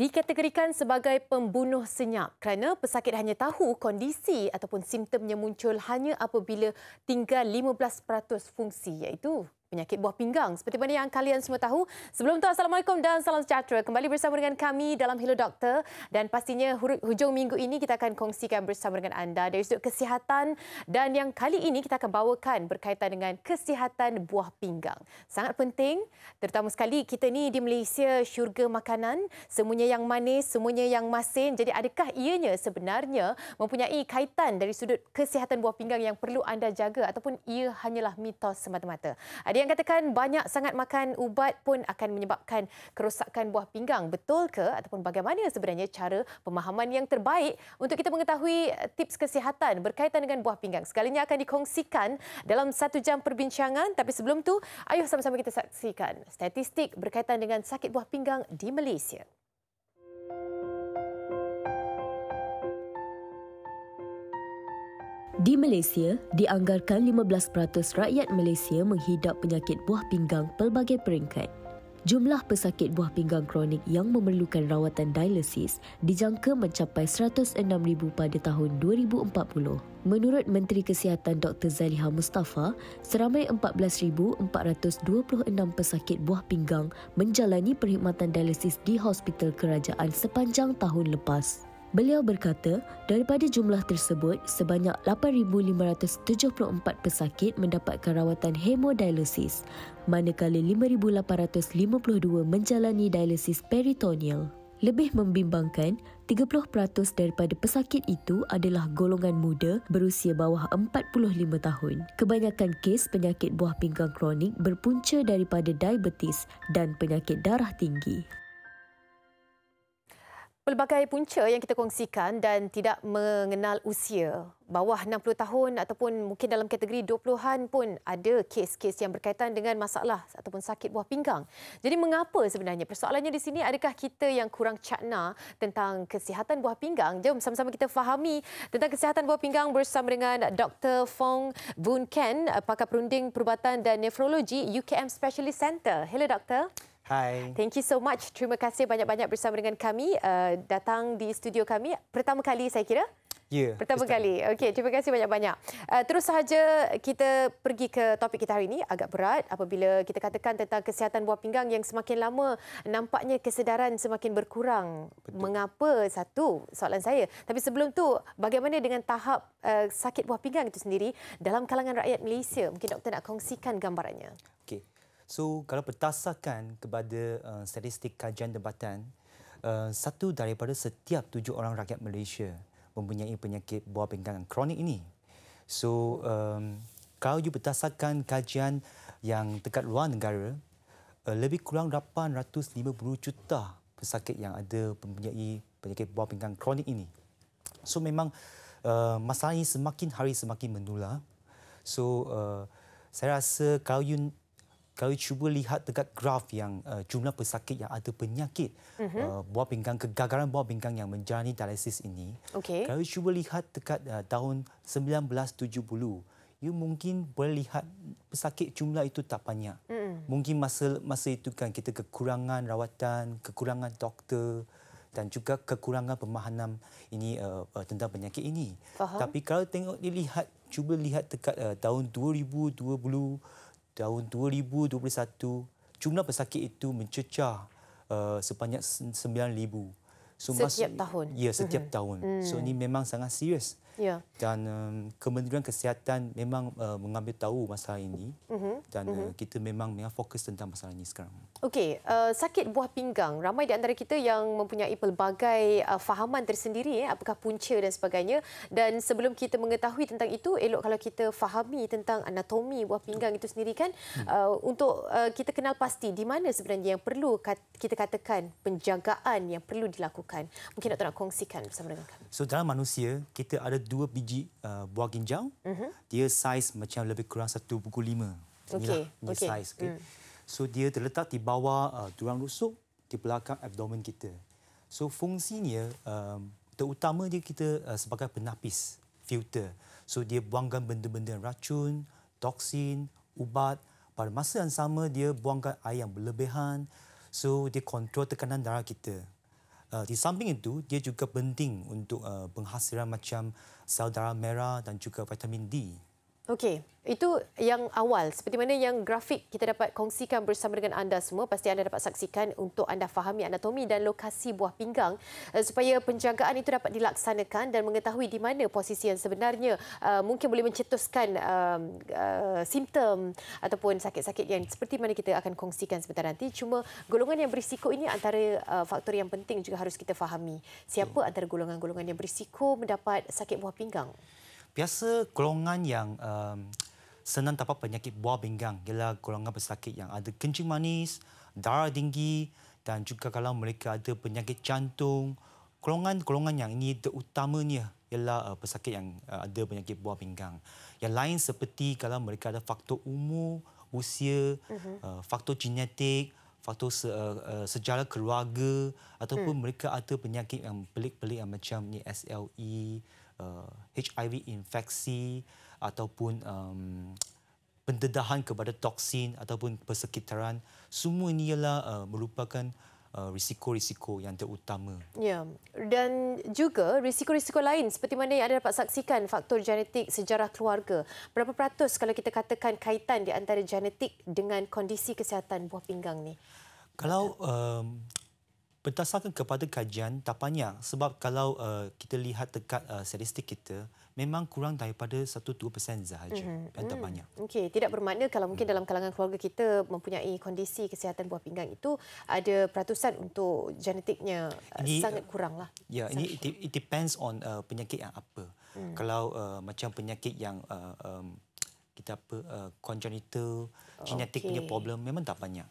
Dikategorikan sebagai pembunuh senyap kerana pesakit hanya tahu kondisi ataupun simptomnya muncul hanya apabila tinggal 15% fungsi, iaitu penyakit buah pinggang. Seperti mana yang kalian semua tahu. Sebelum itu, Assalamualaikum dan salam sejahtera. Kembali bersama dengan kami dalam Hello Doktor. Dan pastinya hujung minggu ini kita akan kongsikan bersama dengan anda dari sudut kesihatan. Dan yang kali ini kita akan bawakan berkaitan dengan kesihatan buah pinggang. Sangat penting, terutama sekali kita ni di Malaysia, syurga makanan. Semuanya yang manis, semuanya yang masin. Jadi adakah ianya sebenarnya mempunyai kaitan dari sudut kesihatan buah pinggang yang perlu anda jaga ataupun ia hanyalah mitos semata-mata? Ada yang katakan banyak sangat makan ubat pun akan menyebabkan kerosakan buah pinggang. Betul ke? Ataupun bagaimana sebenarnya cara pemahaman yang terbaik untuk kita mengetahui tips kesihatan berkaitan dengan buah pinggang? Segalinya akan dikongsikan dalam 1 jam perbincangan. Tapi sebelum tu, ayuh sama-sama kita saksikan statistik berkaitan dengan sakit buah pinggang di Malaysia. Di Malaysia, dianggarkan 15% rakyat Malaysia menghidap penyakit buah pinggang pelbagai peringkat. Jumlah pesakit buah pinggang kronik yang memerlukan rawatan dialisis dijangka mencapai 106,000 pada tahun 2040. Menurut Menteri Kesihatan Dr. Zaliha Mustafa, seramai 14,426 pesakit buah pinggang menjalani perkhidmatan dialisis di hospital kerajaan sepanjang tahun lepas. Beliau berkata, daripada jumlah tersebut, sebanyak 8,574 pesakit mendapatkan rawatan hemodialisis, manakala 5,852 menjalani dialisis peritoneal. Lebih membimbangkan, 30% daripada pesakit itu adalah golongan muda berusia bawah 45 tahun. Kebanyakan kes penyakit buah pinggang kronik berpunca daripada diabetes dan penyakit darah tinggi. Pelbagai punca yang kita kongsikan dan tidak mengenal usia. Bawah 60 tahun ataupun mungkin dalam kategori 20-an pun ada kes-kes yang berkaitan dengan masalah ataupun sakit buah pinggang. Jadi mengapa sebenarnya? Persoalannya di sini, adakah kita yang kurang cakna tentang kesihatan buah pinggang? Jom sama-sama kita fahami tentang kesihatan buah pinggang bersama dengan Dr. Fong Boon Ken, pakar perunding perubatan dan nefrologi UKM Specialist Center. Hello, Doktor. Hai. Thank you so much. Terima kasih banyak-banyak bersama dengan kami. Datang di studio kami pertama kali saya kira? Ya. Pertama kali. Okey, terima kasih banyak-banyak. Terus sahaja kita pergi ke topik kita hari ini. Agak berat apabila kita katakan tentang kesihatan buah pinggang yang semakin lama nampaknya kesedaran semakin berkurang. Betul. Mengapa? Satu soalan saya. Tapi sebelum tu, bagaimana dengan tahap sakit buah pinggang itu sendiri dalam kalangan rakyat Malaysia? Mungkin doktor nak kongsikan gambarannya. Okey. So, kalau berdasarkan kepada statistik kajian tempatan, 1 daripada setiap 7 orang rakyat Malaysia mempunyai penyakit buah pinggang kronik ini. So, kalau berdasarkan kajian yang dekat luar negara, lebih kurang 850 juta pesakit yang ada mempunyai penyakit buah pinggang kronik ini. So, memang masalah ini semakin hari semakin menular. So, saya rasa kalau cuba lihat dekat graf yang jumlah pesakit yang ada penyakit buah pinggang, kegagalan buah pinggang yang menjalani dialisis ini, kalau cuba lihat dekat tahun 1970, you mungkin boleh lihat pesakit jumlah itu tak banyak. Mungkin masa itu kan kita kekurangan rawatan, kekurangan doktor dan juga kekurangan pemahaman ini tentang penyakit ini. Faham. Tapi kalau cuba lihat dekat tahun 2020, tahun 2021, jumlah pesakit itu mencecah sebanyak 9,000. So, setiap tahun? Ya, setiap tahun. So, ini memang sangat serius. Ya. Dan Kementerian Kesihatan memang mengambil tahu masalah ini dan kita memang fokus tentang masalah ini sekarang. Okey, sakit buah pinggang, ramai di antara kita yang mempunyai pelbagai fahaman tersendiri, apakah punca dan sebagainya. Dan sebelum kita mengetahui tentang itu, elok kalau kita fahami tentang anatomi buah pinggang itu sendiri kan, untuk kita kenal pasti di mana sebenarnya yang perlu kita katakan penjagaan yang perlu dilakukan. Mungkin doktor nak kongsikan bersama dengan kami. So, dalam manusia, kita ada 2 biji buah ginjal. Dia saiz macam lebih kurang 1/5. Inilah saiz. So, dia terletak di bawah tulang rusuk di belakang abdomen kita. So, fungsinya terutama dia kita sebagai penapis, filter. So, dia buangkan benda-benda racun, toksin, ubat. Pada masa yang sama, dia buangkan air yang berlebihan. So, dia kontrol tekanan darah kita. Di samping itu, dia juga penting untuk penghasilan macam sel darah merah dan juga vitamin D. Okey, itu yang awal. Seperti mana yang grafik kita dapat kongsikan bersama dengan anda semua. Pasti anda dapat saksikan untuk anda fahami anatomi dan lokasi buah pinggang supaya penjagaan itu dapat dilaksanakan dan mengetahui di mana posisi yang sebenarnya mungkin boleh mencetuskan simptom ataupun sakit-sakit yang seperti mana kita akan kongsikan sebentar nanti. Cuma golongan yang berisiko ini antara faktor yang penting juga harus kita fahami. Siapa antara golongan-golongan yang berisiko mendapat sakit buah pinggang? Biasa golongan yang senang dapat penyakit buah pinggang ialah golongan pesakit yang ada kencing manis, darah tinggi dan juga kalau mereka ada penyakit jantung. Golongan-golongan yang ini terutamanya ialah pesakit yang ada penyakit buah pinggang. Yang lain seperti kalau mereka ada faktor umur, usia, faktor genetik, faktor sejarah keluarga ataupun mereka ada penyakit yang pelik-pelik yang macam ni SLE, HIV infeksi ataupun pendedahan kepada toksin ataupun persekitaran, semua ini ialah merupakan risiko-risiko yang terutama. Ya, dan juga risiko-risiko lain seperti mana yang anda dapat saksikan, faktor genetik, sejarah keluarga. Berapa peratus kalau kita katakan kaitan di antara genetik dengan kondisi kesihatan buah pinggang ni? Kalau berdasarkan kepada kajian, tak banyak. Sebab kalau kita lihat dekat statistik kita, memang kurang daripada 1-2% sahaja. Dan tak banyak. Okey, tidak bermakna kalau mungkin dalam kalangan keluarga kita mempunyai kondisi kesihatan buah pinggang itu, ada peratusan untuk genetiknya sangat kurang lah. Ya, ini it depends on penyakit yang apa. Kalau macam penyakit yang kita congenital, genetik punya problem, memang tak banyak.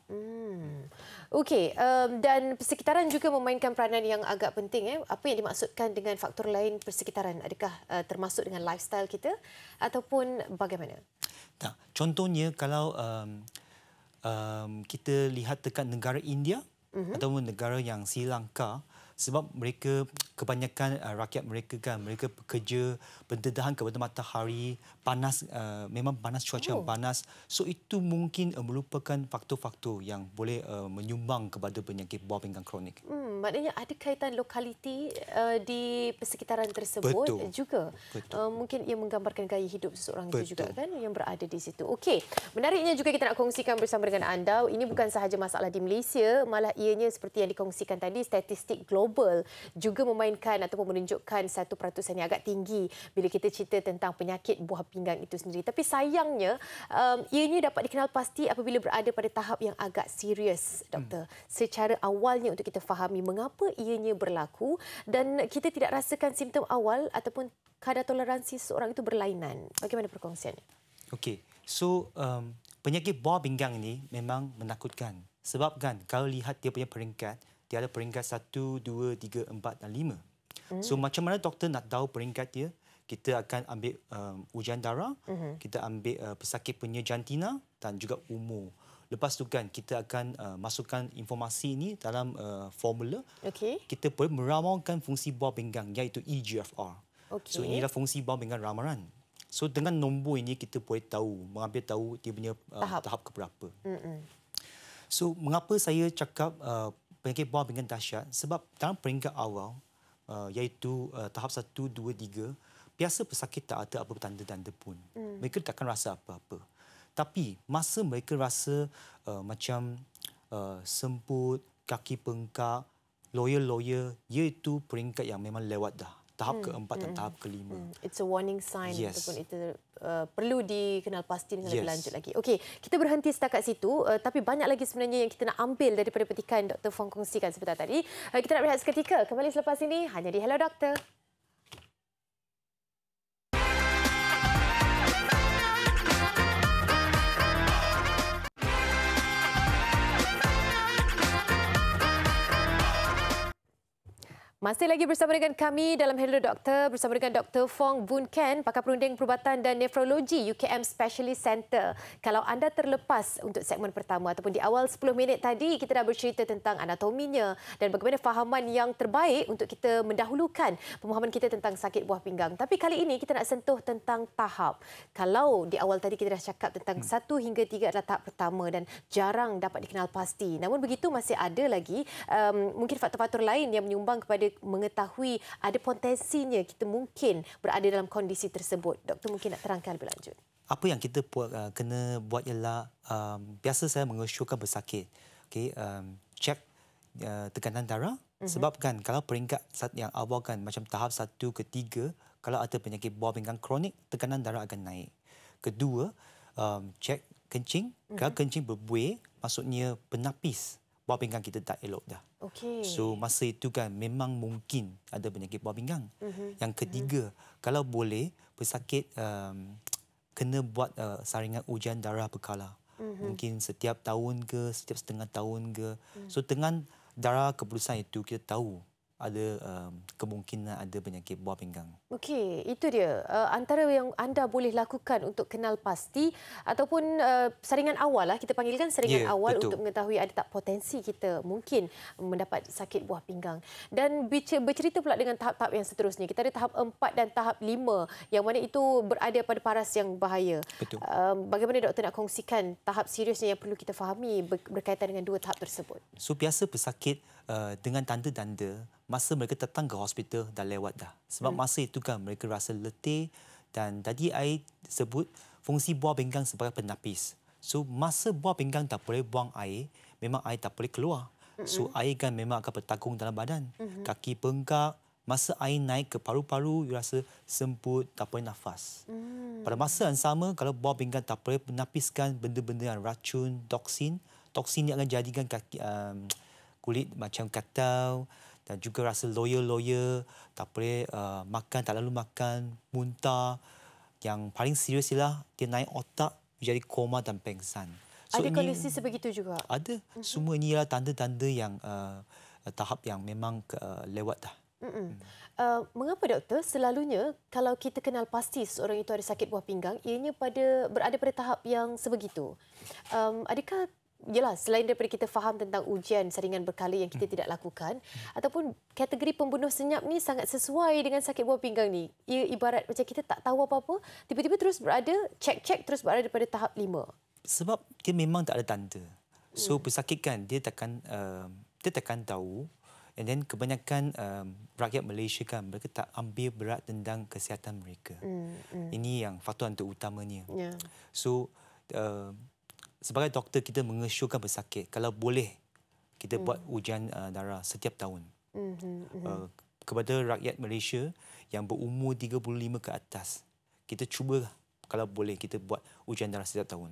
Okey, dan persekitaran juga memainkan peranan yang agak penting. Apa yang dimaksudkan dengan faktor lain persekitaran? Adakah termasuk dengan lifestyle kita ataupun bagaimana? Tak. Contohnya kalau kita lihat dekat negara India ataupun negara yang Sri Lanka, sebab mereka kebanyakan rakyat mereka kan mereka bekerja pendedahan kepada matahari, panas, memang panas, cuaca yang panas, so itu mungkin merupakan faktor-faktor yang boleh menyumbang kepada penyakit buah pinggang kronik. Maknanya ada kaitan lokaliti di persekitaran tersebut. Betul. Juga. Betul. Mungkin ia menggambarkan gaya hidup seseorang Betul. itu juga kan yang berada di situ. Okey, menariknya juga kita nak kongsikan bersama dengan anda, ini bukan sahaja masalah di Malaysia, malah ianya seperti yang dikongsikan tadi, statistik global juga memainkan ataupun menunjukkan satu peratusan yang agak tinggi bila kita cerita tentang penyakit buah pinggang itu sendiri. Tapi sayangnya, ianya dapat dikenal pasti apabila berada pada tahap yang agak serius, doktor. Secara awalnya untuk kita fahami mengapa ianya berlaku dan kita tidak rasakan simptom awal ataupun kadar toleransi seseorang itu berlainan. Bagaimana perkongsiannya? Okey, so penyakit buah pinggang ini memang menakutkan. Sebab kan kalau lihat dia punya peringkat, dia ada peringkat 1, 2, 3, 4 dan 5. So macam mana doktor nak tahu peringkat dia? Kita akan ambil ujian darah, kita ambil pesakit punya jantina dan juga umur. Lepas tu kan kita akan masukkan informasi ini dalam formula. Kita boleh meramalkan fungsi buah pinggang iaitu EGFR. So inilah fungsi buah pinggang ramalan. So dengan nombor ini kita boleh tahu, mengambil tahu dia punya tahap keberapa. So mengapa saya cakap penyakit buah pinggang dahsyat? Sebab dalam peringkat awal iaitu tahap 1, 2, 3, biasa pesakit tak ada apa tanda-tanda pun. Mereka takkan rasa apa-apa. Tapi masa mereka rasa macam semput, kaki bengkak, loya-loya, iaitu peringkat yang memang lewat dah. Tahap keempat dan tahap kelima. It's a warning sign ataupun itu perlu dikenal pasti dengan lebih lanjut lagi. Okey, kita berhenti setakat situ, tapi banyak lagi sebenarnya yang kita nak ambil daripada petikan Dr. Fong kongsikan sebentar tadi. Kita nak berehat seketika. Kembali selepas ini hanya di Hello Doktor. Masih lagi bersama dengan kami dalam Hello Doktor bersama dengan Dr. Fong Boon Ken, pakar perunding perubatan dan nefrologi UKM Specialist Centre. Kalau anda terlepas untuk segmen pertama ataupun di awal 10 minit tadi, kita dah bercerita tentang anatominya dan bagaimana fahaman yang terbaik untuk kita mendahulukan pemahaman kita tentang sakit buah pinggang. Tapi kali ini kita nak sentuh tentang tahap. Kalau di awal tadi kita dah cakap tentang 1 hingga 3 adalah tahap pertama dan jarang dapat dikenal pasti. Namun begitu masih ada lagi mungkin faktor-faktor lain yang menyumbang kepada mengetahui ada potensinya kita mungkin berada dalam kondisi tersebut. Doktor mungkin nak terangkan lebih lanjut. Apa yang kita kena buat ialah biasa saya mengesyorkan bersakit. Okay, cek tekanan darah. Sebab kan kalau peringkat yang awal kan macam tahap 1 ke 3, kalau ada penyakit buah pinggang kronik, tekanan darah akan naik. Kedua, cek kencing. Kalau kencing berbuih, maksudnya penapis buah pinggang kita tak elok dah. Okay. So masa itu kan memang mungkin ada penyakit buah pinggang. Yang ketiga, kalau boleh pesakit kena buat saringan ujian darah berkala. Mungkin setiap tahun ke, setiap setengah tahun ke. So dengan darah keputusan itu kita tahu ada kemungkinan ada penyakit buah pinggang. Okey, itu dia. Antara yang anda boleh lakukan untuk kenal pasti ataupun saringan awal lah, kita panggilkan saringan awal betul. Untuk mengetahui ada tak potensi kita mungkin mendapat sakit buah pinggang. Dan bercerita pula dengan tahap-tahap yang seterusnya. Kita ada tahap 4 dan tahap 5 yang mana itu berada pada paras yang bahaya. Betul. Bagaimana doktor nak kongsikan tahap seriusnya yang perlu kita fahami berkaitan dengan 2 tahap tersebut? So biasa pesakit dengan tanda-tanda masa mereka datang ke hospital dah lewat dah. Sebab masa itu kan mereka rasa letih dan tadi I sebut fungsi buah pinggang sebagai penapis. So masa buah pinggang tak boleh buang air, memang air tak boleh keluar. So air kan memang akan bertakung dalam badan. Kaki bengkak, masa air naik ke paru-paru, you rasa semput, tak boleh nafas. Pada masa yang sama, kalau buah pinggang tak boleh menapiskan benda-benda yang racun, toksin ni akan jadikan kaki, kulit macam katal dan juga rasa loya-loya, tak boleh makan, tak lalu makan, muntah. Yang paling serius ialah dia naik otak, jadi koma dan pengsan. So ada kondisi sebegitu juga? Ada. Semua ini ialah tanda-tanda yang tahap yang memang lewat dah. Mengapa doktor selalunya kalau kita kenal pasti seorang itu ada sakit buah pinggang, ianya berada pada tahap yang sebegitu? Adakah yalah, selain daripada kita faham tentang ujian saringan berkala yang kita tidak lakukan, ataupun kategori pembunuh senyap ni sangat sesuai dengan sakit buah pinggang ni. Ia ibarat macam kita tak tahu apa-apa, tiba-tiba terus berada, cek-cek terus berada pada tahap 5. Sebab dia memang tak ada tanda. So pesakit kan dia takkan tahu. And then kebanyakan rakyat Malaysia kan mereka tak ambil berat tentang kesihatan mereka. Ini yang faktor yang terutamanya. So sebagai doktor kita mengesyorkan pesakit kalau boleh kita buat ujian darah setiap tahun. Kepada rakyat Malaysia yang berumur 35 ke atas, kita cuba kalau boleh kita buat ujian darah setiap tahun.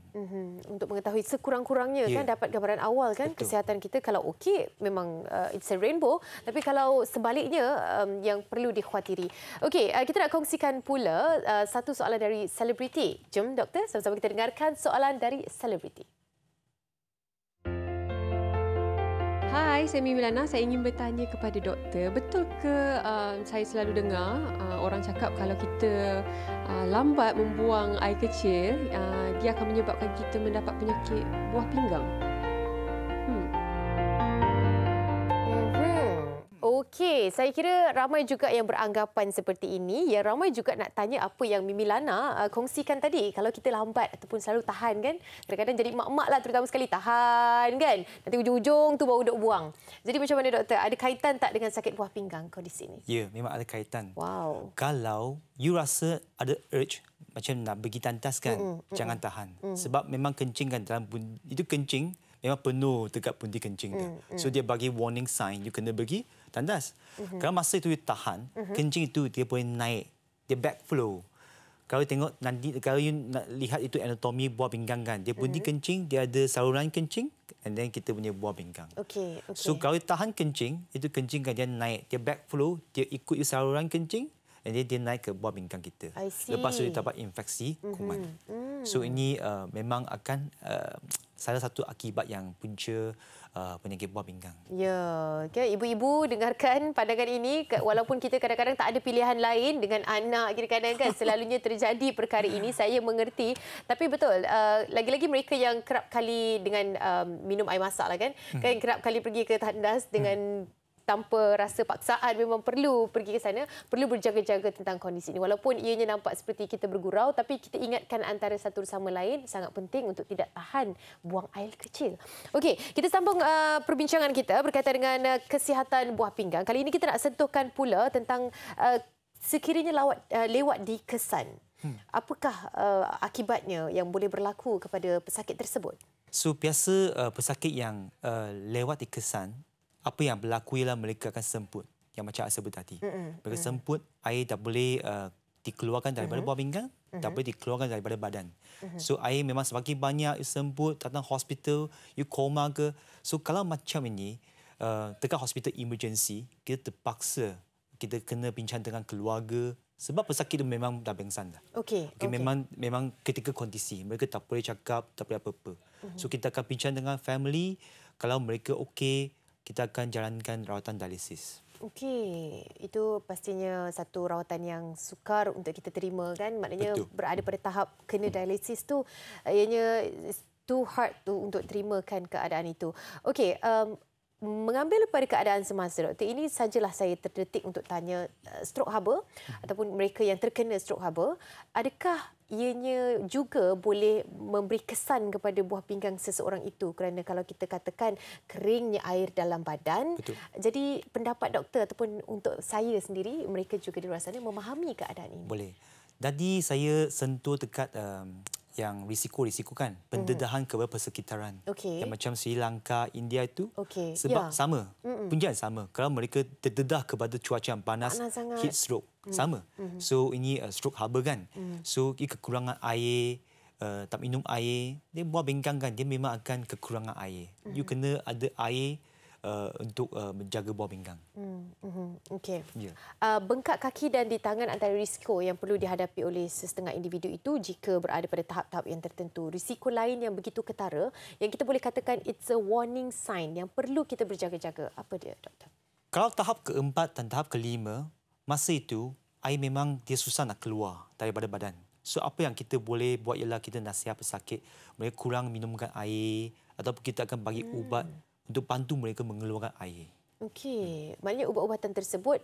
Untuk mengetahui sekurang-kurangnya kan dapat gambaran awal kan. Betul. Kesihatan kita kalau okey memang it's a rainbow, tapi kalau sebaliknya yang perlu dikhawatiri. Okey, kita nak kongsikan pula satu soalan dari selebriti. Jom doktor sama-sama kita dengarkan soalan dari selebriti. Hai, saya Mimi Lana. Saya ingin bertanya kepada doktor, betul ke saya selalu dengar orang cakap kalau kita lambat membuang air kecil, dia akan menyebabkan kita mendapat penyakit buah pinggang? Okey, saya kira ramai juga yang beranggapan seperti ini. Ya, ramai juga nak tanya apa yang Mimi Lana kongsikan tadi. Kalau kita lambat ataupun selalu tahan kan, kadang-kadang jadi mak-mak lah terutama sekali tahan kan. Nanti ujung-ujung tu baru duk buang. Jadi macam mana doktor? Ada kaitan tak dengan sakit buah pinggang kondisi ini? Ya, memang ada kaitan. Wow. Kalau you rasa ada urge macam nak pergi tandas kan, jangan tahan. Sebab memang kencing kan dalam itu kencing memang penuh dekat pundi kencing dia. So dia bagi warning sign you kena pergi tandas. Kalau masa itu you tahan, kencing itu dia boleh naik, dia backflow. Kalau tengok nanti kalau you nak lihat itu anatomi buah pinggang kan, dia pundi kencing, dia ada saluran kencing and then kita punya buah pinggang. Okey. So kalau you tahan kencing, itu kencing kan dia naik, dia backflow, dia ikut you saluran kencing and then dia naik ke buah pinggang kita. Lepas tu dia dapat infeksi kuman. So ini memang akan salah satu akibat yang punca penyakit buah pinggang. Ya, okay. Ibu-ibu dengarkan pandangan ini, walaupun kita kadang-kadang tak ada pilihan lain dengan anak, kadang-kadang kan selalunya terjadi perkara ini, saya mengerti. Tapi betul, lagi-lagi mereka yang kerap kali dengan minum air masak lah kan, kan kerap kali pergi ke tandas dengan tanpa rasa paksaan, memang perlu pergi ke sana, perlu berjaga-jaga tentang kondisi ini. Walaupun ianya nampak seperti kita bergurau, tapi kita ingatkan antara satu sama lain, sangat penting untuk tidak tahan buang air kecil. Okey, kita sambung perbincangan kita berkaitan dengan kesihatan buah pinggang. Kali ini kita nak sentuhkan pula tentang sekiranya lewat di kesan. Apakah akibatnya yang boleh berlaku kepada pesakit tersebut? So, biasa pesakit yang lewat di kesan, apa yang berlaku ialah mereka akan semput, yang macam saya sebut tadi. Mereka semput, air tak boleh dikeluarkan daripada buah pinggang, tak boleh dikeluarkan daripada badan. So, air memang semakin banyak, you semput, datang hospital, you koma ke. So, kalau macam ini, dekat hospital emergency, kita terpaksa, kita kena bincang dengan keluarga, sebab pesakit itu memang dah pingsan dah. Okey. Memang ketika kondisi, mereka tak boleh cakap, tak boleh apa-apa. So, kita akan bincang dengan family, kalau mereka okey, kita akan jalankan rawatan dialisis. Okey, itu pastinya satu rawatan yang sukar untuk kita terima kan. Maknanya Betul. Berada pada tahap kena dialisis tu, ianya too hard tu untuk terimakan keadaan itu. Okey, mengambil pada keadaan semasa, doktor, ini sajalah saya terdetik untuk tanya strok haba ataupun mereka yang terkena strok haba, adakah ianya juga boleh memberi kesan kepada buah pinggang seseorang itu, kerana kalau kita katakan keringnya air dalam badan. Betul. Jadi pendapat doktor ataupun untuk saya sendiri, mereka juga di luar sana memahami keadaan ini. Boleh. Jadi saya sentuh dekat yang risiko-risiko kan, pendedahan kepada persekitaran. Okey. Yang macam Sri Lanka, India itu. Okey. Sebab sama, punca sama. Kalau mereka terdedah kepada cuaca yang panas heat stroke, sama. So ini stroke haba kan. So ini kekurangan air, tak minum air, dia buah pinggang kan, dia memang akan kekurangan air. You kena ada air untuk menjaga buah pinggang. Okey. Ya. Bengkak kaki dan di tangan antara risiko yang perlu dihadapi oleh sesetengah individu itu jika berada pada tahap-tahap yang tertentu. Risiko lain yang begitu ketara yang kita boleh katakan it's a warning sign yang perlu kita berjaga-jaga. Apa dia, doktor? Kalau tahap keempat dan tahap kelima, masa itu air memang dia susah nak keluar daripada badan. So apa yang kita boleh buat ialah kita nasihat pesakit mereka kurang minumkan air ataupun kita akan bagi ubat untuk bantu mereka mengeluarkan air. Okey, maknanya ubat-ubatan tersebut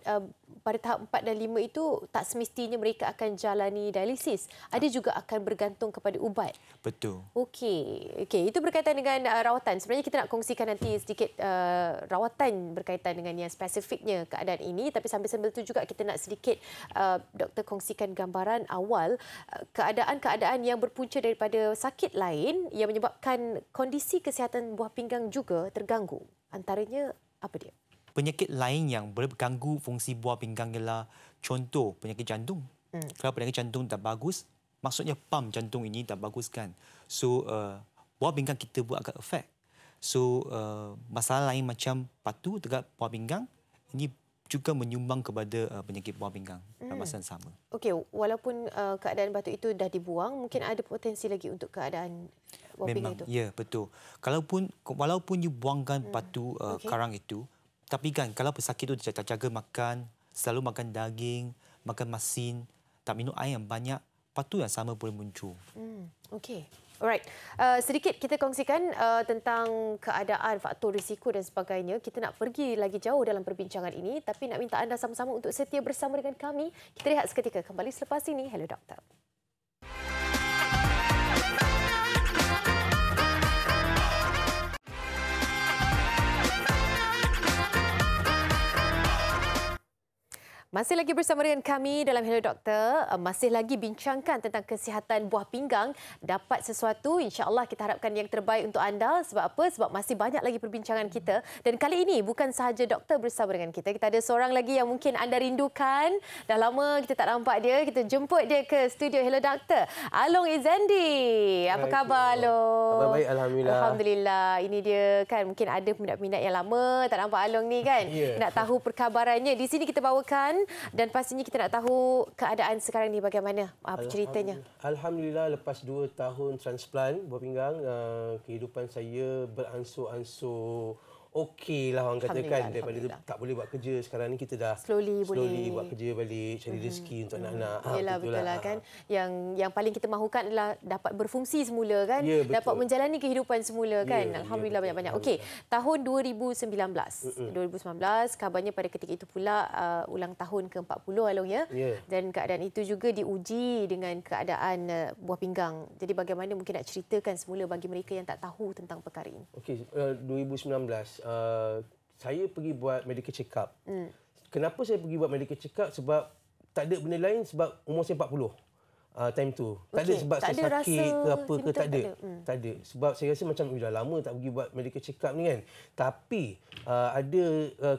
pada tahap 4 dan 5 itu tak semestinya mereka akan jalani dialisis. Ada juga akan bergantung kepada ubat. Betul. Okey, itu berkaitan dengan rawatan. Sebenarnya kita nak kongsikan nanti sedikit rawatan berkaitan dengan yang spesifiknya keadaan ini, tapi sambil-sambil itu juga kita nak sedikit doktor kongsikan gambaran awal keadaan-keadaan yang berpunca daripada sakit lain yang menyebabkan kondisi kesihatan buah pinggang juga terganggu. Antaranya apa dia? Penyakit lain yang boleh mengganggu fungsi buah pinggang ialah contoh penyakit jantung. Kalau penyakit jantung tak bagus, maksudnya pam jantung ini tak bagus kan. So buah pinggang kita pun agak efek. So masalah lain macam patu dekat buah pinggang ini juga menyumbang kepada penyakit buah pinggang dalam masa yang sama. Okey, walaupun keadaan batu itu dah dibuang, mungkin ada potensi lagi untuk keadaan buah pinggang itu. Ya, betul. Walaupun you buangkan batu karang itu, tapi kan kalau pesakit itu jaga makan, selalu makan daging, makan masin, tak minum air yang banyak, patu yang sama boleh muncul. Okey. Alright. Sedikit kita kongsikan tentang keadaan, faktor risiko dan sebagainya. Kita nak pergi lagi jauh dalam perbincangan ini, tapi nak minta anda sama-sama untuk setia bersama dengan kami. Kita rehat seketika, kembali selepas ini. Hello Doktor. Masih lagi bersama dengan kami dalam Hello Doktor. Masih lagi bincangkan tentang kesihatan buah pinggang. Dapat sesuatu, insya-Allah kita harapkan yang terbaik untuk anda. Sebab apa? Sebab masih banyak lagi perbincangan kita. Dan kali ini bukan sahaja doktor bersama dengan kita. Kita ada seorang lagi yang mungkin anda rindukan. Dah lama kita tak nampak dia. Kita jemput dia ke studio Hello Doktor. Along Izzendi. Apa khabar Along? Khabar baik, Alhamdulillah. Alhamdulillah. Ini dia kan, mungkin ada peminat-peminat yang lama tak nampak Along ni kan. Nak tahu perkabarannya. Di sini kita bawakan dan pastinya kita nak tahu keadaan sekarang ni bagaimana ceritanya. Alhamdulillah, lepas 2 tahun transplant buah pinggang, kehidupan saya beransur-ansur okey lah orang katakan. Daripada tak boleh buat kerja, sekarang ni kita dah slowly buat kerja balik, cari rezeki untuk anak-anak. Yalah, betul lah kan. Yang paling kita mahukan adalah dapat berfungsi semula kan. Ya, dapat menjalani kehidupan semula kan. Ya, Alhamdulillah banyak-banyak. Okey, tahun 2019. 2019 kabarnya pada ketika itu pula ulang tahun ke-40 Along ya. Dan keadaan itu juga diuji dengan keadaan buah pinggang. Jadi bagaimana mungkin nak ceritakan semula bagi mereka yang tak tahu tentang perkara ini. Okey, 2019 saya pergi buat medical check up. Kenapa saya pergi buat medical check up? Sebab tak ada benda lain, sebab umur saya 40. Time tu. Tak ada sebab saya sakit ke apa ke, tak ada. Tak ada. Sebab saya rasa macam dah lama tak pergi buat medical check up ni kan. Tapi ada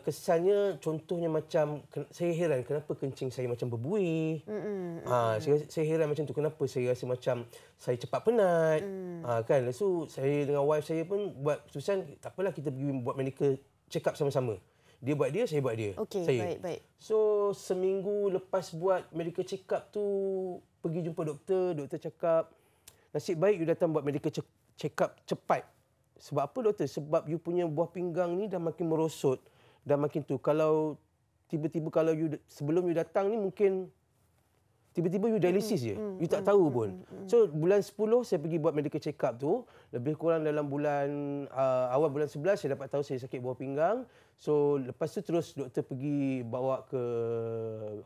kesannya, contohnya macam saya heran kenapa kencing saya macam berbuih. Saya heran macam tu, kenapa saya rasa macam saya cepat penat. Kan. Lepas tu saya dengan wife saya pun buat keputusan, tak apalah kita pergi buat medical check up sama-sama. Dia buat dia, saya buat dia. Okey, baik. So, seminggu lepas buat medical check up tu, pergi jumpa doktor. Doktor cakap, nasib baik you datang buat medical check up cepat. Sebab apa doktor? Sebab you punya buah pinggang ni dah makin merosot. Dah makin tu. Kalau tiba-tiba kalau you sebelum you datang ni mungkin tiba-tiba you dialisis je. You tak tahu pun. So bulan 10 saya pergi buat medical check up tu. Lebih kurang dalam bulan awal bulan 11 saya dapat tahu saya sakit buah pinggang. So lepas tu terus doktor pergi bawa ke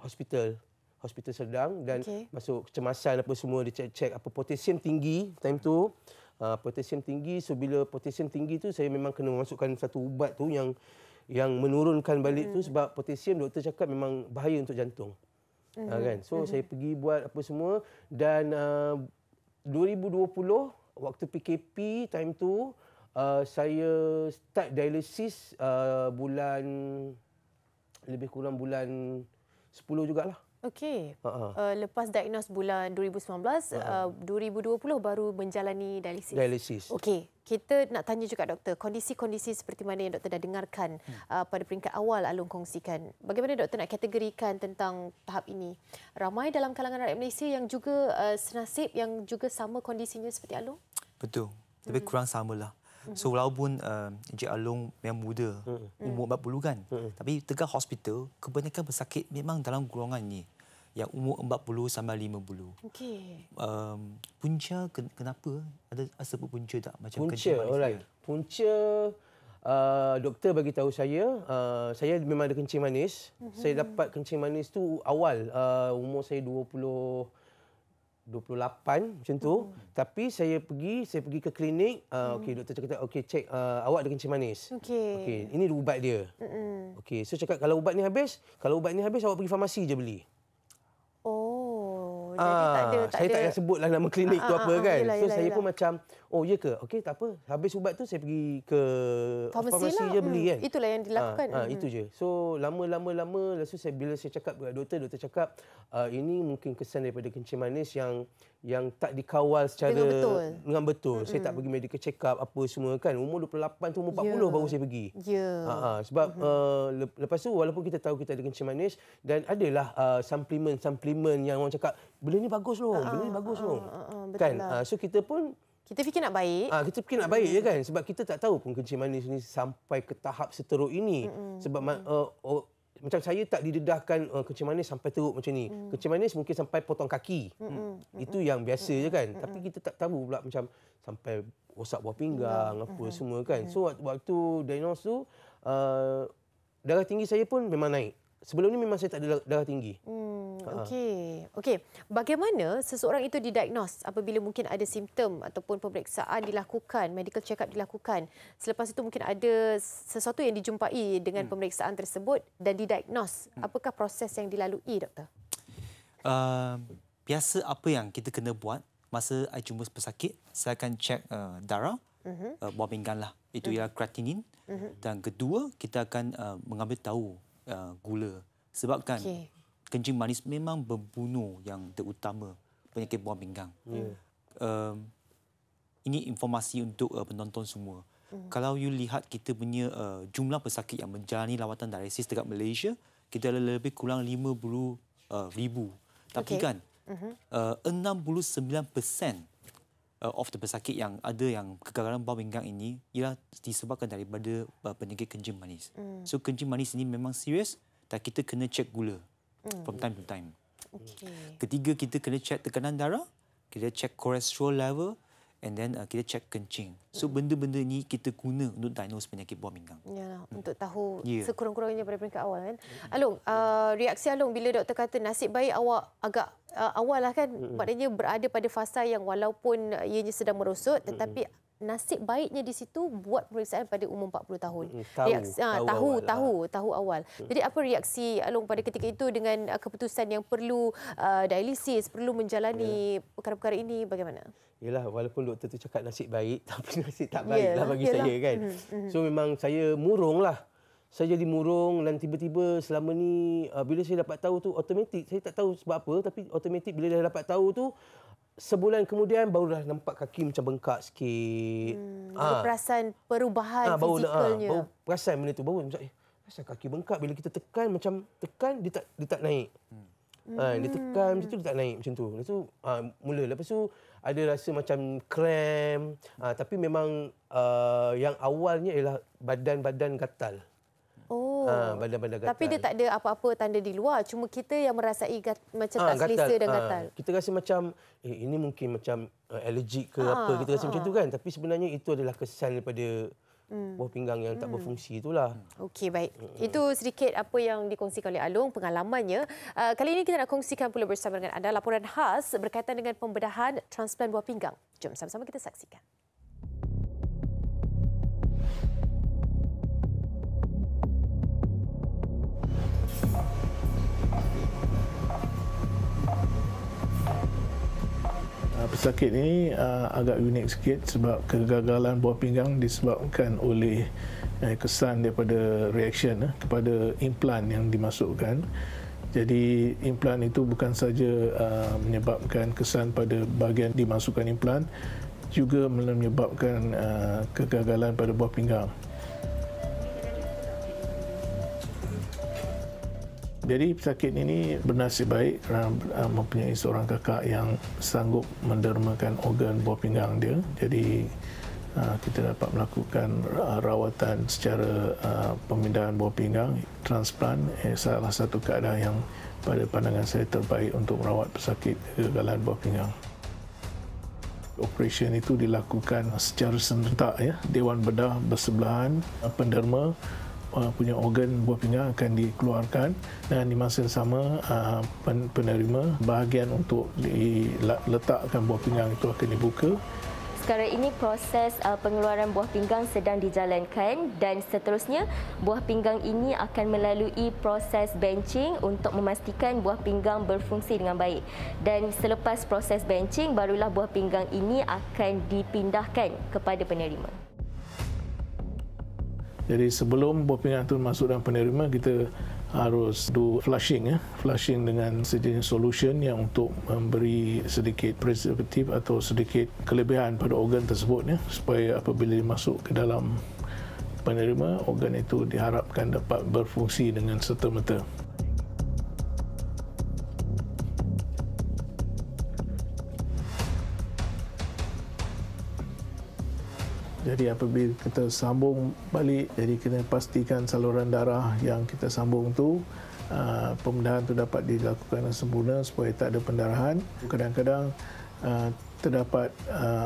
hospital sedang dan masuk kecemasan apa semua, dia cek apa potasium tinggi time tu. Potasium tinggi, so bila potasium tinggi tu saya memang kena masukkan satu ubat tu yang menurunkan balik tu, sebab potasium doktor cakap memang bahaya untuk jantung. Kan. So saya pergi buat apa semua dan 2020 waktu PKP time tu saya start dialisis bulan lebih kurang bulan 10 jugalah. Okey. Lepas diagnos bulan 2019, 2020 baru menjalani dialisis. Okey, kita nak tanya juga doktor, kondisi-kondisi seperti mana yang doktor dah dengarkan pada peringkat awal Along kongsikan. Bagaimana doktor nak kategorikan tentang tahap ini? Ramai dalam kalangan rakyat Malaysia yang juga senasib, yang juga sama kondisinya seperti Along? Betul. Lebih kurang samalah. So walaupun Encik Along memang muda, umur 40 kan. Tapi tegak hospital, kebanyakan pesakit memang dalam golongan ni. Yang umur 40 sampai 50. Okey. Punca kenapa? Ada sebut punca tak? Macam punca, alright. Punca, doktor bagi tahu saya memang ada kencing manis. Saya dapat kencing manis tu awal, umur saya 28 macam tu. Tapi saya pergi ke klinik. Okey, doktor cakap okey, cek awak ada kencing manis. Okey, ini ubat dia. Okey, so cakap kalau ubat ni habis awak pergi farmasi je beli. Jadi tak ada. Saya tak payah sebutlah nama klinik tu apa kan. So saya pun macam, oh ya ke? Okey, tak apa. Habis ubat tu saya pergi ke farmasi je beli kan. Itulah yang dilakukan. Itu je. So lama lepas tu bila saya cakap dengan doktor cakap ini mungkin kesan daripada kencing manis yang tak dikawal secara dengan betul. Saya tak pergi medical check up apa semua kan. Umur 28 tu umur 40 baru saya pergi. Sebab lepas tu walaupun kita tahu kita ada kencing manis dan adalah suplemen yang orang cakap benda ni bagus loh, kan. So kita fikir nak baik. Kita fikir nak baik je kan, sebab kita tak tahu pun kencing manis ni sampai ke tahap seteruk ini. Sebab macam saya tak didedahkan kencing manis sampai teruk macam ni. Kencing manis mungkin sampai potong kaki. Itu yang biasa je kan. Tapi kita tak tahu pula macam sampai rosak buah pinggang apa semua kan. So waktu diagnose tu darah tinggi saya pun memang naik. Sebelum ni memang saya tak ada darah tinggi. Okey. Bagaimana seseorang itu didiagnos apabila mungkin ada simptom ataupun pemeriksaan dilakukan, medical check up dilakukan. Selepas itu mungkin ada sesuatu yang dijumpai dengan pemeriksaan tersebut dan didiagnos. Apakah proses yang dilalui, doktor? Biasa apa yang kita kena buat masa saya jumpa pesakit, saya akan cek darah, buah pinggang lah. Itu ialah kreatinin. Dan kedua, kita akan mengambil tahu gula. Sebab kan kencing manis memang membunuh yang terutama penyakit buah pinggang. Ini informasi untuk penonton semua. Kalau you lihat kita punya jumlah pesakit yang menjalani lawatan dialisis dekat Malaysia, kita ada lebih kurang 50,000. Tapi kan 69% of the pesakit yang ada yang kegagalan buah pinggang ini ialah disebabkan daripada penyakit kencing manis. So kencing manis ini memang serius dan kita kena cek gula from time to time. Ketiga, kita kena cek tekanan darah, kita cek kolesterol level and then kita cek kencing. So benda-benda ni kita guna untuk diagnose penyakit buah pinggang. Ya, untuk tahu sekurang-kurangnya pada peringkat awal kan. Along, reaksi Along bila doktor kata nasib baik awak agak awal lah kan, maknanya berada pada fasa yang walaupun ianya sedang merosot tetapi nasib baiknya di situ buat pemeriksaan pada umur 40 tahun. Tahu awal. Jadi apa reaksi Along pada ketika itu dengan keputusan yang perlu dialisis, perlu menjalani perkara-perkara ini, bagaimana? Yalah, walaupun doktor tu cakap nasib baik tapi nasib tak baiklah bagi saya kan. So memang saya murung lah. Saya jadi murung dan tiba-tiba selama ni bila saya dapat tahu tu automatik, saya tak tahu sebab apa tapi automatik bila dah dapat tahu tu sebulan kemudian barulah nampak kaki macam bengkak sikit. Perasan perubahan fizikalnya. Baru perasan benda tu, baru macam asal kaki bengkak bila kita tekan dia tak naik. Dia tekan macam tu dia tak naik macam tu. Lepas tu mula lepas tu ada rasa macam kram tapi memang yang awalnya ialah badan-badan gatal. Badan-badan gatal. Tapi dia tak ada apa-apa tanda di luar, cuma kita yang merasai macam tak selesa dan gatal. Kita rasa macam ini mungkin macam alergik ke apa, kita rasa macam tu kan, tapi sebenarnya itu adalah kesan daripada buah pinggang yang tak berfungsi itulah. Okey, baik. Itu sedikit apa yang dikongsikan oleh Along, pengalamannya. Kali ini kita nak kongsikan pula bersama dengan anda laporan khas berkaitan dengan pembedahan transplant buah pinggang. Jom sama-sama kita saksikan. Pesakit ini agak unik sikit sebab kegagalan buah pinggang disebabkan oleh kesan daripada reaction kepada implan yang dimasukkan. Jadi implan itu bukan saja menyebabkan kesan pada bahagian dimasukkan implan, juga menyebabkan kegagalan pada buah pinggang. Jadi pesakit ini bernasib baik kerana mempunyai seorang kakak yang sanggup mendermakan organ buah pinggang dia. Jadi kita dapat melakukan rawatan secara pemindahan buah pinggang, transplant, salah satu keadaan yang pada pandangan saya terbaik untuk merawat pesakit kegagalan buah pinggang. Operasi itu dilakukan secara serentak ya. Dewan bedah bersebelahan, penderma punya organ buah pinggang akan dikeluarkan dan di masa yang sama penerima bahagian untuk diletakkan buah pinggang itu akan dibuka. Sekarang ini proses pengeluaran buah pinggang sedang dijalankan dan seterusnya buah pinggang ini akan melalui proses benching untuk memastikan buah pinggang berfungsi dengan baik. Dan selepas proses benching barulah buah pinggang ini akan dipindahkan kepada penerima. Jadi sebelum buah pinggang itu masuk dalam penerima, kita harus do flushing flushing dengan sejenis solution yang untuk memberi sedikit preservatif atau sedikit kelebihan pada organ tersebut supaya apabila masuk ke dalam penerima, organ itu diharapkan dapat berfungsi dengan serta-merta. Jadi apabila kita sambung balik, jadi kita pastikan saluran darah yang kita sambung tu pembedahan tu dapat dilakukan sempurna supaya tak ada pendarahan. Kadang-kadang terdapat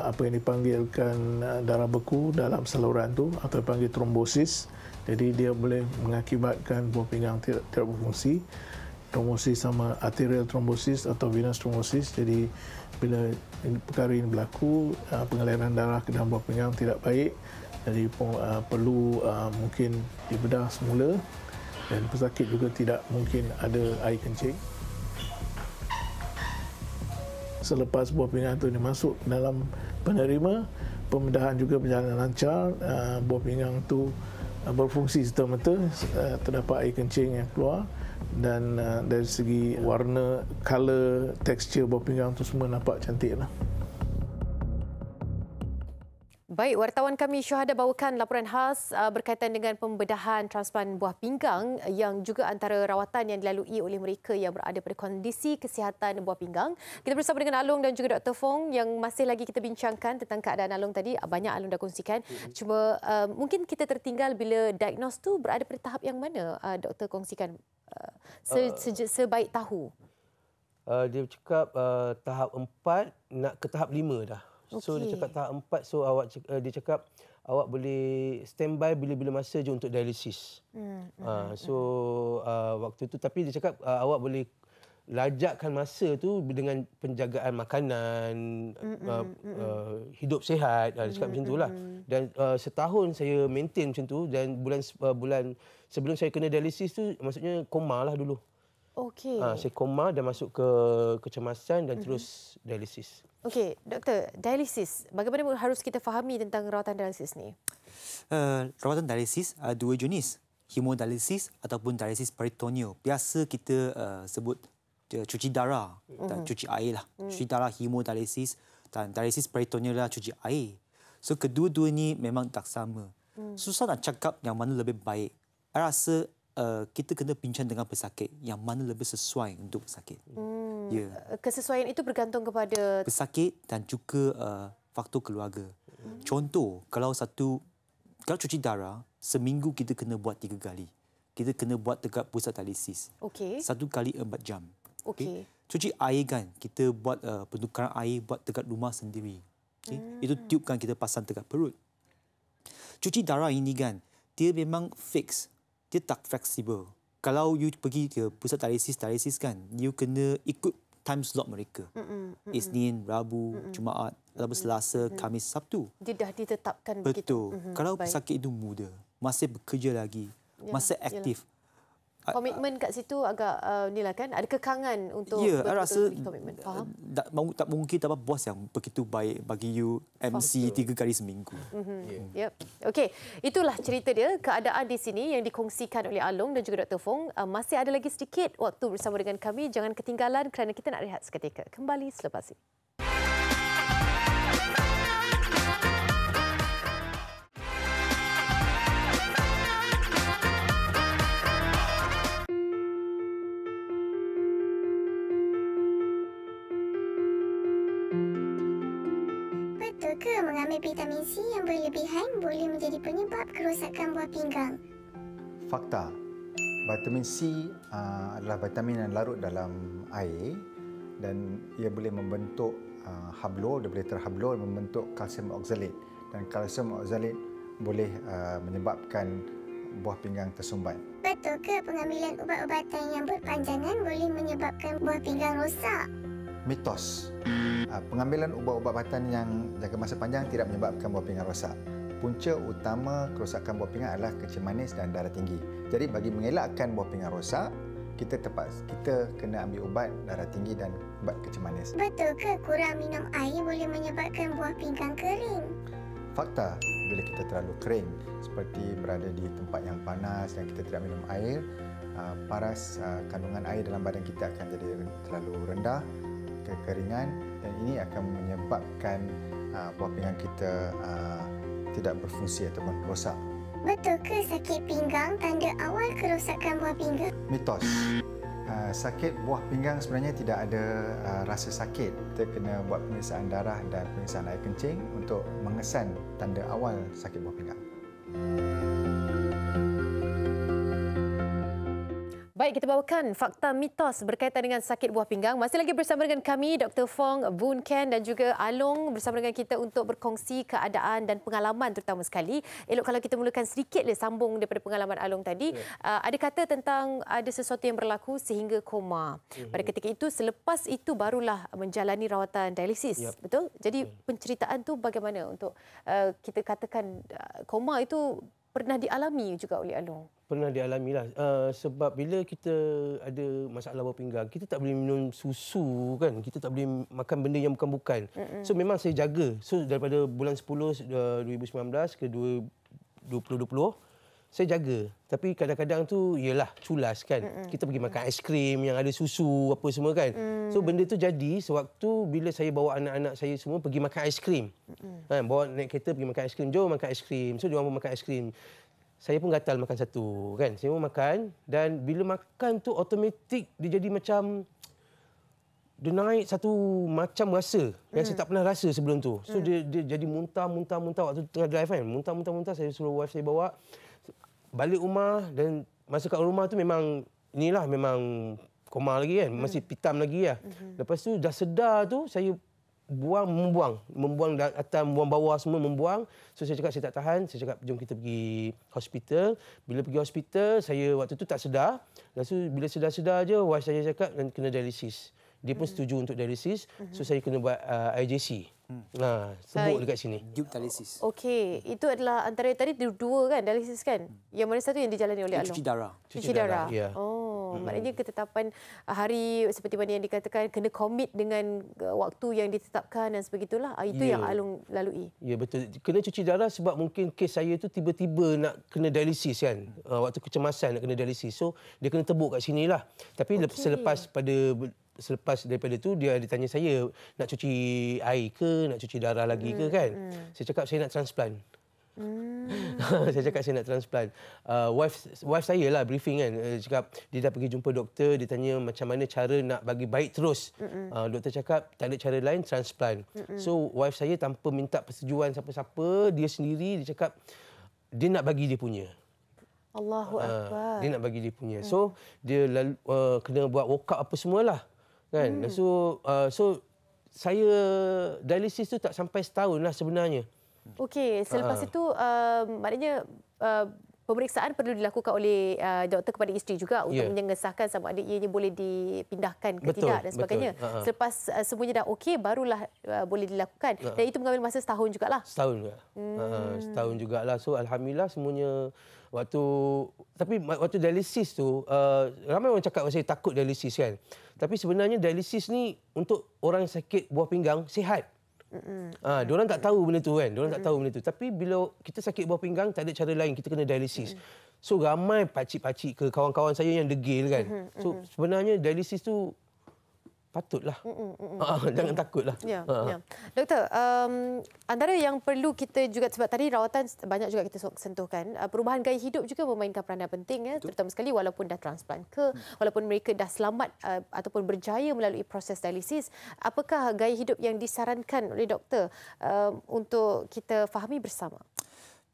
apa yang dipanggilkan darah beku dalam saluran tu atau dipanggil trombosis. Jadi dia boleh mengakibatkan buah pinggang tidak berfungsi. Trombosis sama arterial trombosis atau venous trombosis. Jadi bila perkara ini berlaku, pengaliran darah ke dalam buah pinggang tidak baik, jadi perlu mungkin dibedah semula dan pesakit juga tidak mungkin ada air kencing. Selepas buah pinggang itu dimasuk dalam penerima, pembedahan juga berjalan lancar, buah pinggang itu berfungsi serta-merta, terdapat air kencing yang keluar dan dari segi warna, color, tekstur buah pinggang itu semua nampak cantik lah. Baik, wartawan kami Syuhada bawakan laporan khas berkaitan dengan pembedahan transplant buah pinggang yang juga antara rawatan yang dilalui oleh mereka yang berada pada kondisi kesihatan buah pinggang. Kita bersama dengan Along dan juga Dr. Fong yang masih lagi kita bincangkan tentang keadaan Along tadi. Banyak Along dah kongsikan. Cuma mungkin kita tertinggal bila diagnos tu berada pada tahap yang mana, Doktor kongsikan sebaik tahu. Dia cakap tahap 4 nak ke tahap 5 dah. So dia cakap tahap 4, so dia cakap awak boleh standby bila-bila masa je untuk dialisis. Waktu tu tapi dia cakap awak boleh lajakkan masa tu dengan penjagaan makanan, hidup sihat, dia cakap macam itulah. Dan setahun saya maintain macam tu, dan bulan sebelum saya kena dialisis tu maksudnya koma lah dulu. Okey. Saya koma dan masuk ke kecemasan dan terus dialisis. Okey, Doktor, dialisis. Bagaimana harus kita fahami tentang rawatan dialisis ni? Rawatan dialisis ada dua jenis. Hemodialisis ataupun dialisis peritoneal. Biasa kita sebut cuci darah dan cuci air lah. Cuci darah, hemodialisis, dan dialisis peritoneal lah cuci air. So kedua-dua ni memang tak sama. Susah nak cakap yang mana lebih baik. Saya rasa kita kena bincang dengan pesakit yang mana lebih sesuai untuk pesakit. Kesesuaian itu bergantung kepada pesakit dan juga faktor keluarga. Contoh, kalau cuci darah, seminggu kita kena buat 3 kali. Kita kena buat dekat pusat dialisis. Okey. 1 kali 4 jam. Okey. Cuci air kan, kita buat penukaran air buat dekat rumah sendiri. Okay? Itu tube kan kita pasang dekat perut. Cuci darah ini kan, dia memang fix. Dia tak fleksibel. Kalau you pergi ke pusat dialisis kan, you kena ikut time slot mereka. Isnin, Rabu, Jumaat, ataupun Selasa, Khamis, Sabtu. Dia dah ditetapkan begitu. Begitu. Kalau pesakit itu muda, masih bekerja lagi, masih aktif. Komitmen kat situ agak inilah kan, ada kekangan untuk rasa komitmen. Faham? Tak mungkin dapat bos yang begitu baik bagi you MC 3 kali seminggu. Yep. Okey, itulah cerita dia, keadaan di sini yang dikongsikan oleh Along dan juga Dr. Fong. Masih ada lagi sedikit waktu bersama dengan kami. Jangan ketinggalan kerana kita nak rehat seketika. Kembali selepas ini. Ke mengambil vitamin C yang berlebihan boleh menjadi penyebab kerosakan buah pinggang? Fakta. Vitamin C adalah vitamin yang larut dalam air dan ia boleh membentuk hablo, dia boleh terhablo membentuk kalsium oksalat, dan kalsium oksalat boleh menyebabkan buah pinggang tersumbat. Betul ke pengambilan ubat-ubatan yang berpanjangan boleh menyebabkan buah pinggang rosak? Mitos. Pengambilan ubat-ubatan yang jangka masa panjang tidak menyebabkan buah pinggang rosak. Punca utama kerosakan buah pinggang adalah kecil manis dan darah tinggi. Jadi bagi mengelakkan buah pinggang rosak, kita kena ambil ubat darah tinggi dan ubat kecil manis. Betul ke kurang minum air boleh menyebabkan buah pinggang kering? Fakta, bila kita terlalu kering, seperti berada di tempat yang panas dan kita tidak minum air, paras kandungan air dalam badan kita akan jadi terlalu rendah, kekeringan, dan ini akan menyebabkan buah pinggang kita tidak berfungsi ataupun rosak. Betul ke sakit pinggang tanda awal kerosakan buah pinggang? Mitos. Sakit buah pinggang sebenarnya tidak ada rasa sakit. Kita kena buat pemeriksaan darah dan pemeriksaan air kencing untuk mengesan tanda awal sakit buah pinggang. Baik, kita bawakan fakta mitos berkaitan dengan sakit buah pinggang. Masih lagi bersama dengan kami, Dr. Fong, Boon Ken dan juga Along bersama dengan kita untuk berkongsi keadaan dan pengalaman terutama sekali. Elok kalau kita mulakan sedikit sambung daripada pengalaman Along tadi. Ada kata tentang ada sesuatu yang berlaku sehingga koma. Pada ketika itu, selepas itu barulah menjalani rawatan dialisis. Betul? Jadi penceritaan tu bagaimana untuk kita katakan koma itu pernah dialami juga oleh Along? Pernah dialamilah. Sebab bila kita ada masalah buah pinggang, kita tak boleh minum susu kan. Kita tak boleh makan benda yang bukan-bukan. So memang saya jaga. So daripada bulan 10 2019 ke 2020, saya jaga. Tapi kadang-kadang tu ialah culas kan. Kita pergi makan aiskrim yang ada susu apa semua kan. So benda tu jadi sewaktu bila saya bawa anak-anak saya semua pergi makan aiskrim. Bawa naik kereta pergi makan aiskrim. Jom makan aiskrim. So diorang pun makan aiskrim. Saya pun gatal makan satu kan. Saya pun makan dan bila makan tu automatik dia jadi macam dia naik satu macam rasa yang saya tak pernah rasa sebelum tu. So dia jadi muntah waktu tengah drive kan. Muntah saya suruh wife saya bawa balik rumah dan masa kat rumah tu memang memang koma lagi kan. Masih pitam lagi lah. Lepas tu dah sedar tu saya membuang atas, membuang bawah semua, membuang. So saya cakap saya tak tahan, saya cakap jom kita pergi hospital. Bila pergi hospital, saya waktu tu tak sedar. Lepas tu bila sedar-sedar je, wife saya cakap kena dialisis. Dia pun setuju untuk dialisis. So saya kena buat IJC. Sebut dekat sini. Duke dialisis. Okey, itu adalah antara tadi dua kan dialisis kan? Yang mana satu yang dijalani oleh Along? Cuci darah. Cuci darah. Ya. Maknanya ketetapan hari seperti mana yang dikatakan kena komit dengan waktu yang ditetapkan dan sebegitulah. Itu yang Along lalui. Ya, betul. Kena cuci darah sebab mungkin kes saya tu tiba-tiba nak kena dialisis kan. Waktu kecemasan nak kena dialisis. So dia kena tebuk kat sinilah. Tapi selepas daripada tu dia ditanya saya nak cuci air ke, nak cuci darah lagi ke kan. Saya cakap saya nak transplant. Saya cakap saya nak transplant. Wife saya lah briefing kan. Cakap dia dah pergi jumpa doktor, dia tanya macam mana cara nak bagi baik terus. Doktor cakap tak ada cara lain, transplant. So wife saya tanpa minta persetujuan siapa-siapa, dia sendiri dia cakap dia nak bagi dia punya. Allahu Akbar. Dia nak bagi dia punya. So dia kena buat workup apa semualah. Kan? So saya dialisis tu tak sampai setahun lah sebenarnya. Okey, selepas itu maknanya pemeriksaan perlu dilakukan oleh doktor kepada isteri juga untuk mengesahkan sama ada ianya boleh dipindahkan ke tidak dan sebagainya. Selepas semuanya dah okey, barulah boleh dilakukan. Dan itu mengambil masa setahun jugalah. Setahun juga. Setahun jugalah. So alhamdulillah semuanya waktu dialisis tu ramai orang cakap saya takut dialisis kan. Tapi sebenarnya dialisis ni untuk orang sakit buah pinggang sihat. Diorang tak tahu benda tu kan. Tapi bila kita sakit buah pinggang tak ada cara lain, kita kena dialisis. So ramai pakcik-pakcik ke kawan-kawan saya yang degil kan. So sebenarnya dialisis tu patutlah. Jangan takutlah. Ya. Doktor, antara yang perlu kita juga sebab tadi rawatan banyak juga kita sentuhkan, perubahan gaya hidup juga memainkan peranan penting ya, terutama sekali walaupun dah transplant ke, walaupun mereka dah selamat ataupun berjaya melalui proses dialisis, apakah gaya hidup yang disarankan oleh doktor untuk kita fahami bersama?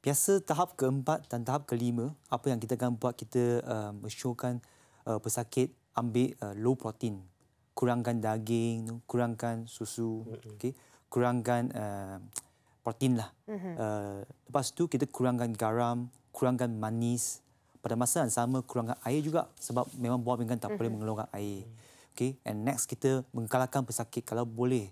Biasa tahap keempat dan tahap kelima, apa yang kita akan buat, kita mensyorkan pesakit ambil low protein. Kurangkan daging, kurangkan susu, kurangkan protein lah. Lepas tu kita kurangkan garam, kurangkan manis. Pada masa yang sama kurangkan air juga sebab memang buah pinggang tak boleh mengeluarkan air. And next kita menggalakkan pesakit kalau boleh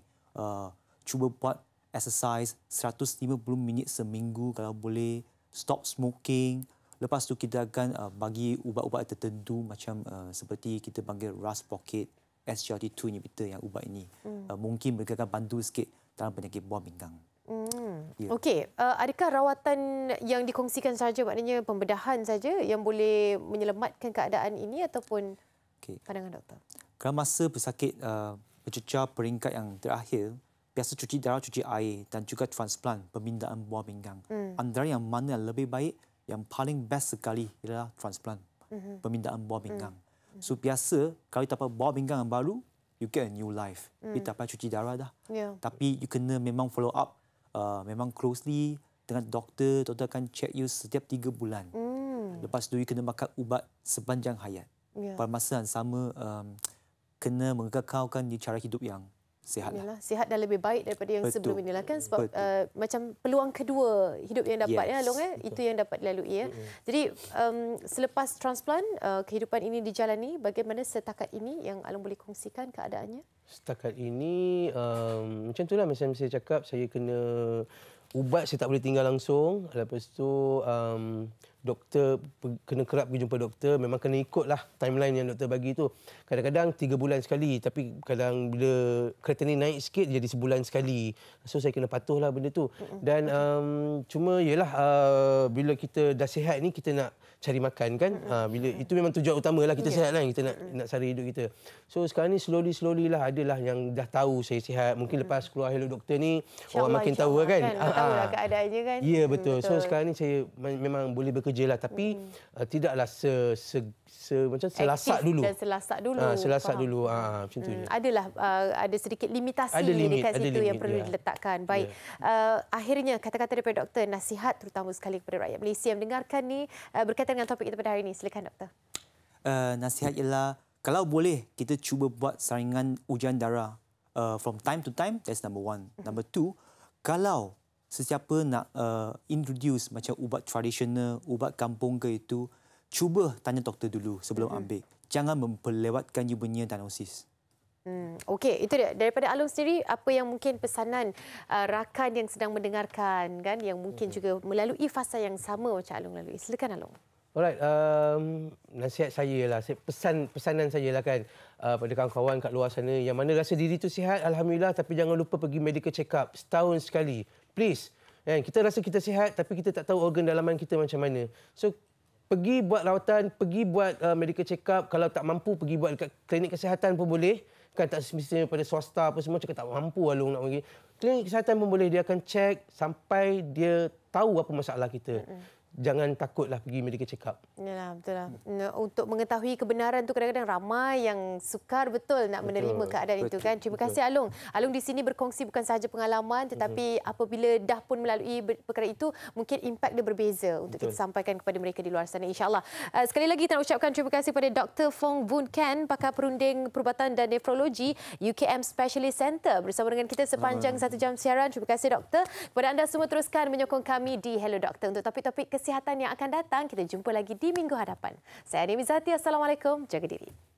cuba buat exercise 150 minit seminggu kalau boleh, stop smoking. Lepas tu kita akan bagi ubat-ubat tertentu macam seperti kita panggil Rust Pocket, SGLT2 inhibitor yang ubat ini. Mungkin mereka akan bantu sikit dalam penyakit buah pinggang. Okey, adakah rawatan yang dikongsikan saja, maknanya pembedahan saja yang boleh menyelamatkan keadaan ini ataupun pandangan doktor? Kalau masa pesakit bercecar peringkat yang terakhir, biasa cuci darah, cuci air dan juga transplant, pemindaan buah pinggang. Antara yang mana yang lebih baik, yang paling best sekali ialah transplant, pemindaan buah pinggang. So biasa kalau you dapat buah pinggang yang baru, you get a new life. You tak payah cuci darah dah. Tapi you kena memang follow up memang closely dengan doktor. Doktor akan check you setiap 3 bulan. Lepas tu you kena makan ubat sepanjang hayat. Pada masa yang sama kena mengekalkan di cara hidup yang sihat. Sihat dan lebih baik daripada yang sebelum inilah kan, sebab macam peluang kedua hidup yang dapat ya Long itu yang dapat dilalui ya. Jadi selepas transplant kehidupan ini dijalani, bagaimana setakat ini yang Along boleh kongsikan keadaannya? Setakat ini macam itulah, macam saya cakap, saya kena ubat saya tak boleh tinggal langsung. Lepas tu doktor kena kerap pergi jumpa doktor, memang kena ikutlah timeline yang doktor bagi tu. Kadang-kadang 3 bulan sekali, tapi kadang bila creatinine naik sikit jadi sebulan sekali. So saya kena patuhlah benda tu. Dan cuma yalah bila kita dah sihat ni kita nak cari makan kan. Bila itu memang tujuan utamalah kita sihat kan, kita nak cari hidup kita. So sekarang ni slowly lah adalah yang dah tahu saya sihat. Mungkin lepas keluar Hello Doktor ni orang makin tahu kan. Tahulah keadaannya kan. Ya betul. So sekarang ni saya memang boleh bekerja lah, tapi tidaklah macam selasak dulu. Dan selasak dulu. Selasak dulu. Macam tu je. Adalah ada sedikit limitasi dekat situ yang perlu diletakkan. Baik. Akhirnya kata-kata daripada doktor, nasihat terutama sekali kepada rakyat Malaysia yang mendengarkan ni berkaitan dengan topik kita pada hari ini. Silakan doktor. Nasihat ialah kalau boleh kita cuba buat saringan ujian darah from time to time. That's number 1. Number 2, kalau sesiapa nak introduce macam ubat tradisional, ubat kampung ke itu, cuba tanya doktor dulu sebelum ambil. Jangan memperlewatkan you punya diagnosis. Okey, itu dia. Daripada Along sendiri, apa yang mungkin pesanan rakan yang sedang mendengarkan kan, yang mungkin juga melalui fasa yang sama macam Along lalui. Silakan Along. Alright, nasihat saya lah, pesanan saya lah kan pada kawan-kawan kat luar sana yang mana rasa diri tu sihat, alhamdulillah, tapi jangan lupa pergi medical check up setahun sekali. Please. Kita rasa kita sihat tapi kita tak tahu organ dalaman kita macam mana. So pergi buat rawatan, pergi buat medical check up. Kalau tak mampu pergi buat dekat klinik kesihatan pun boleh. Kan tak semestinya pada swasta apa semua cakap tak mampu Along nak pergi. Klinik kesihatan pun boleh, dia akan check sampai dia tahu apa masalah kita. Jangan takutlah pergi medical check up. Yalah, betul lah. Untuk mengetahui kebenaran tu kadang-kadang ramai yang sukar betul nak menerima keadaan itu kan. Terima kasih Along. Along di sini berkongsi bukan sahaja pengalaman tetapi apabila dah pun melalui perkara itu mungkin impak dia berbeza untuk kita sampaikan kepada mereka di luar sana insya-Allah. Sekali lagi kita nak ucapkan terima kasih kepada Dr. Fong Boon Ken, pakar perunding perubatan dan nefrologi UKM Specialist Center bersama dengan kita sepanjang 1 jam siaran. Terima kasih doktor. Kepada anda semua teruskan menyokong kami di Hello Doktor untuk topik-topik kesihatan yang akan datang. Kita jumpa lagi di minggu hadapan. Saya Ani Mizati. Assalamualaikum. Jaga diri.